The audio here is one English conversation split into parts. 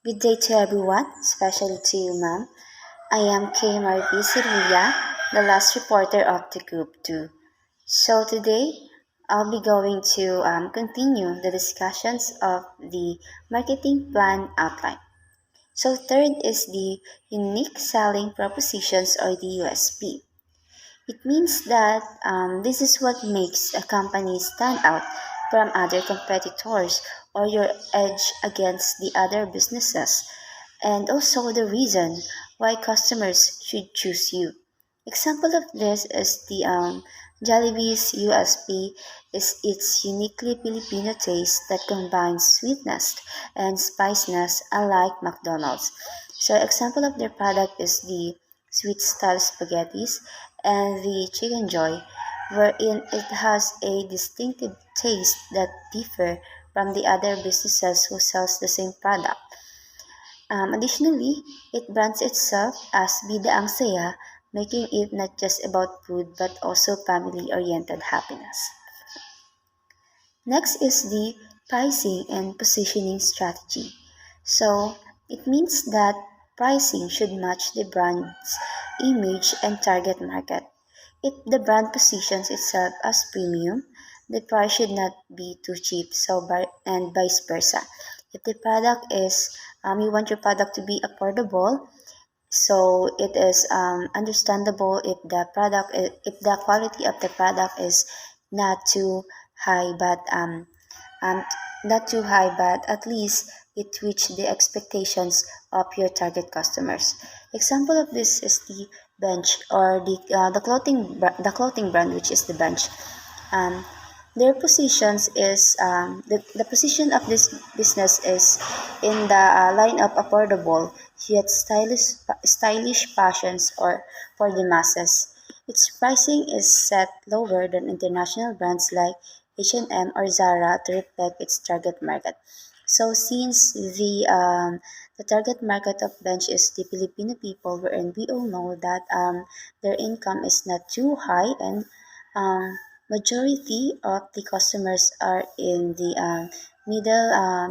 Good day to everyone, especially to you, ma'am. I am K. Marvi Cirilla, the last reporter of the Group 2. So today, I'll be going to continue the discussions of the marketing plan outline. So third is the unique selling propositions or the USP. It means that this is what makes a company stand out from other competitors or your edge against the other businesses, and also the reason why customers should choose you. Example of this is the Jollibee's USP is its uniquely Filipino taste that combines sweetness and spiciness unlike McDonald's. So example of their product is the sweet style spaghettis and the chicken joy, wherein it has a distinctive taste that differ from the other businesses who sells the same product. Additionally, it brands itself as Bida Ang Saya, making it not just about food but also family-oriented happiness. Next is the pricing and positioning strategy. So, it means that pricing should match the brand's image and target market. If the brand positions itself as premium, the price should not be too cheap, and vice versa. If the product is, you want your product to be affordable, so it is understandable if if the quality of the product is not too high, um, not too high, but at least it reach the expectations of your target customers. Example of this is the bench or the clothing brand, which is the bench. Um, their positions is the position of this business is in the line of affordable yet stylish fashions or for the masses. Its pricing is set lower than international brands like H&M or Zara to reflect its target market. So since the target market of bench is the Filipino people, wherein we all know that their income is not too high, and um, majority of the customers are in the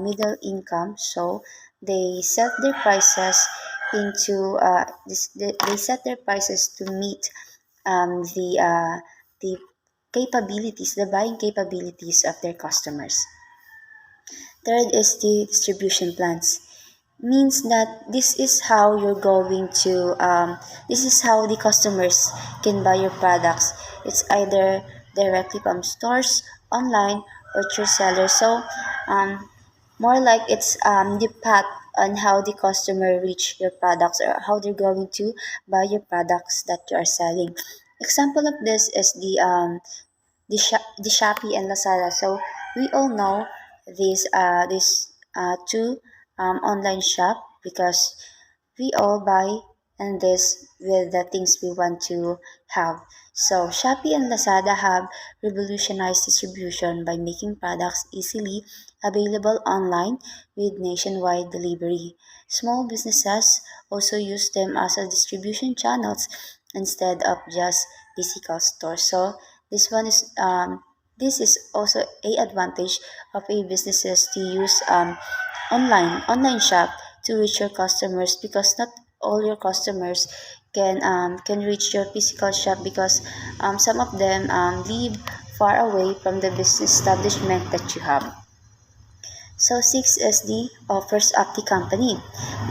middle income, so they set their prices they set their prices to meet the capabilities, the buying capabilities of their customers. Third is the distribution plans. Means that this is how the customers can buy your products. It's either directly from stores, online, or through sellers. So um, more like it's the path on how the customer reach your products or how they're going to buy your products that you are selling. Example of this is the Shopee and Lazada. So we all know these two online shop because we all buy and this with the things we want to have. So Shopee and Lazada have revolutionized distribution by making products easily available online with nationwide delivery. Small businesses also use them as a distribution channels instead of just physical stores. So this one is this is also a advantage of a businesses to use online shop to reach your customers, because not all your customers can reach your physical shop because some of them live far away from the business establishment that you have. So six is the offers of the company.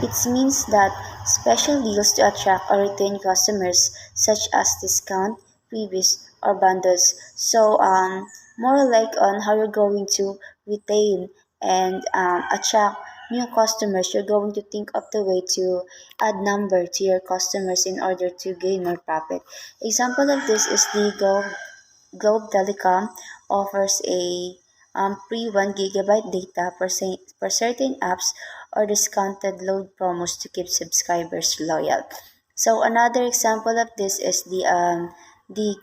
It means that special deals to attract or retain customers such as discount, freebies, or bundles. So more like on how you're going to retain and attract new customers. You're going to think of the way to add number to your customers in order to gain more profit. Example of this is the Globe Telecom offers a free 1 gigabyte data for certain apps or discounted load promos to keep subscribers loyal. So another example of this is the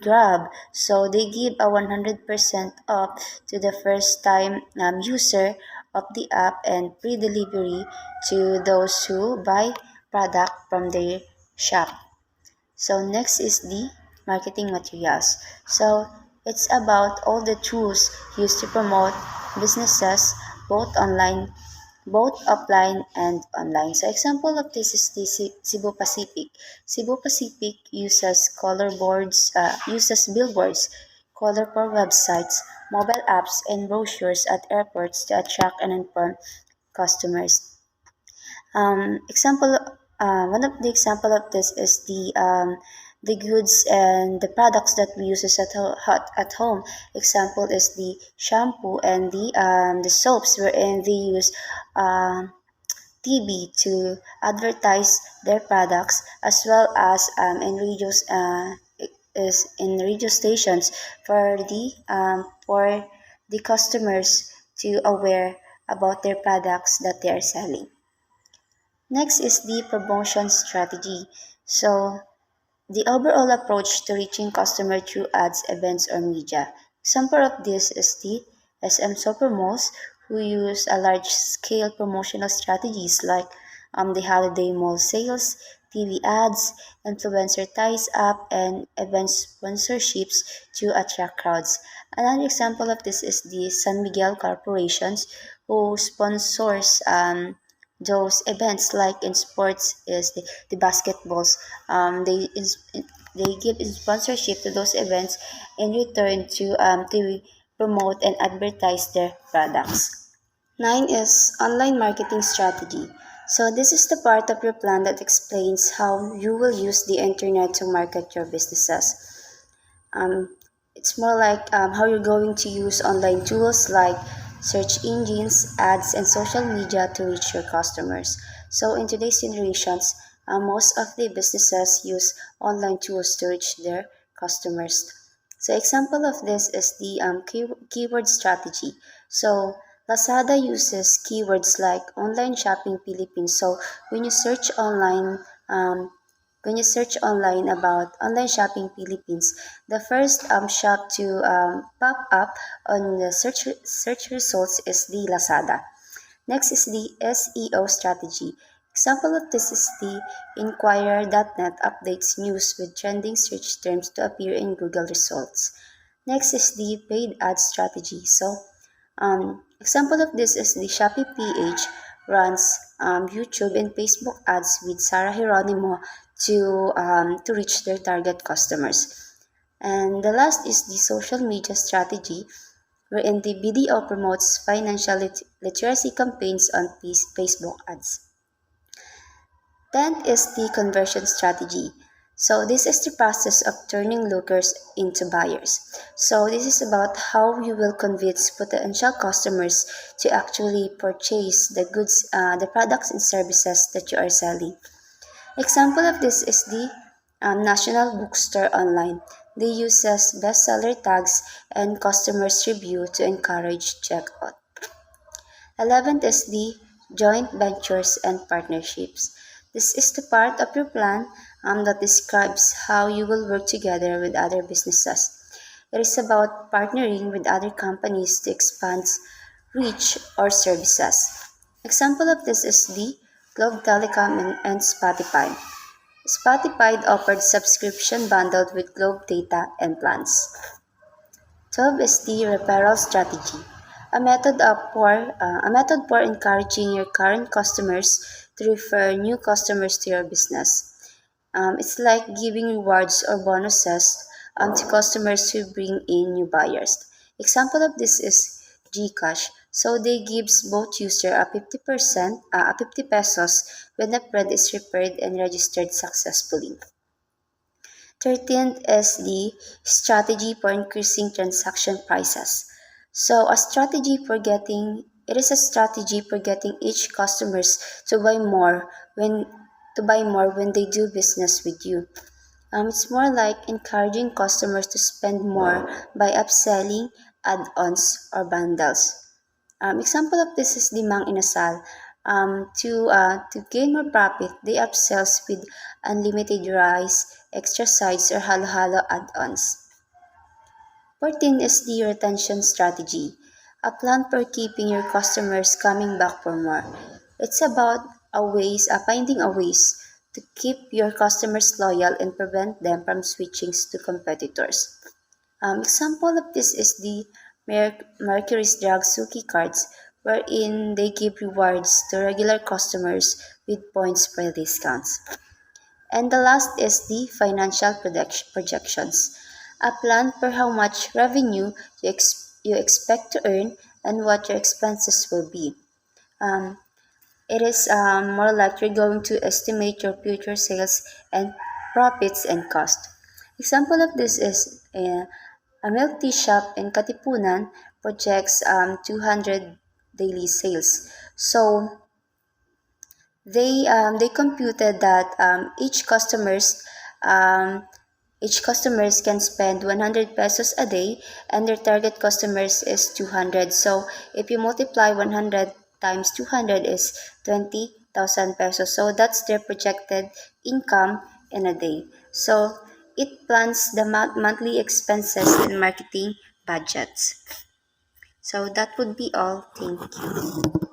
Grab. So they give a 100% off to the first time user of the app and free delivery to those who buy product from their shop. So next is the marketing materials. So it's about all the tools used to promote businesses both online both offline and online. So example of this is the Cebu Pacific. Cebu Pacific uses billboards, colorful websites, mobile apps, and brochures at airports to attract and inform customers. One of the example of this is the goods and the products that we use at home. Example is the shampoo and the soaps wherein they use TV to advertise their products as well as in radio stations for the customers to aware about their products that they are selling. Next is the promotion strategy. So, the overall approach to reaching customer through ads, events, or media. Example of this is the SM Supermalls, who use a large-scale promotional strategies like the holiday mall sales, TV ads, influencer ties up, and event sponsorships to attract crowds. Another example of this is the San Miguel Corporations, who sponsors those events like in sports is the basketballs. They give sponsorship to those events in return to promote and advertise their products. Nine is online marketing strategy. So this is the part of your plan that explains how you will use the internet to market your businesses. Um, it's more like how you're going to use online tools like search engines, ads, and social media to reach your customers. So in today's generations, most of the businesses use online tools to reach their customers. So example of this is the keyword strategy. So Lazada uses keywords like online shopping Philippines. So when you search online, um, when you search online about online shopping Philippines, the first shop to pop up on the search results is the Lazada. Next is the SEO strategy. Example of this is the Inquirer.net updates news with trending search terms to appear in Google results. Next is the paid ad strategy. So, example of this is the Shopee PH runs YouTube and Facebook ads with Sarah Geronimo to reach their target customers. And the last is the social media strategy, wherein the BDO promotes financial literacy campaigns on Facebook ads. 10th is the conversion strategy. So this is the process of turning lookers into buyers. So this is about how you will convince potential customers to actually purchase the products and services that you are selling. Example of this is the National Bookstore Online. They uses bestseller tags and customers review to encourage checkout. 11th is the joint ventures and partnerships. This is the part of your plan that describes how you will work together with other businesses. It is about partnering with other companies to expand reach or services. Example of this is the Globe Telecom and Spotify. Spotify offered subscription bundled with Globe data and plans. 12 is the referral strategy, a method for encouraging your current customers to refer new customers to your business. It's like giving rewards or bonuses to customers who bring in new buyers. Example of this is GCash. So they gives both user a 50 pesos when a friend is referred and registered successfully. 13th is the strategy for increasing transaction prices. So it is a strategy for getting each customers to buy more when they do business with you. It's more like encouraging customers to spend more by upselling add-ons or bundles. Example of this is the Mang Inasal. To gain more profit, they upsells with unlimited rice, extra sides, or halo-halo add-ons. 14 is the retention strategy, a plan for keeping your customers coming back for more. It's about finding a ways to keep your customers loyal and prevent them from switching to competitors. Example of this is the Mercury's Drug Suki cards, wherein they give rewards to regular customers with points for discounts. And the last is the financial projections, a plan for how much revenue you expect to earn and what your expenses will be. Um, it is more like you're going to estimate your future sales and profits and cost. Example of this is a milk tea shop in Katipunan projects 200 daily sales. So they computed that um, each customers can spend 100 pesos a day and their target customers is 200. So if you multiply 100 times 200 is 20,000 pesos. So that's their projected income in a day. So it plans the monthly expenses and marketing budgets. So that would be all. Thank you.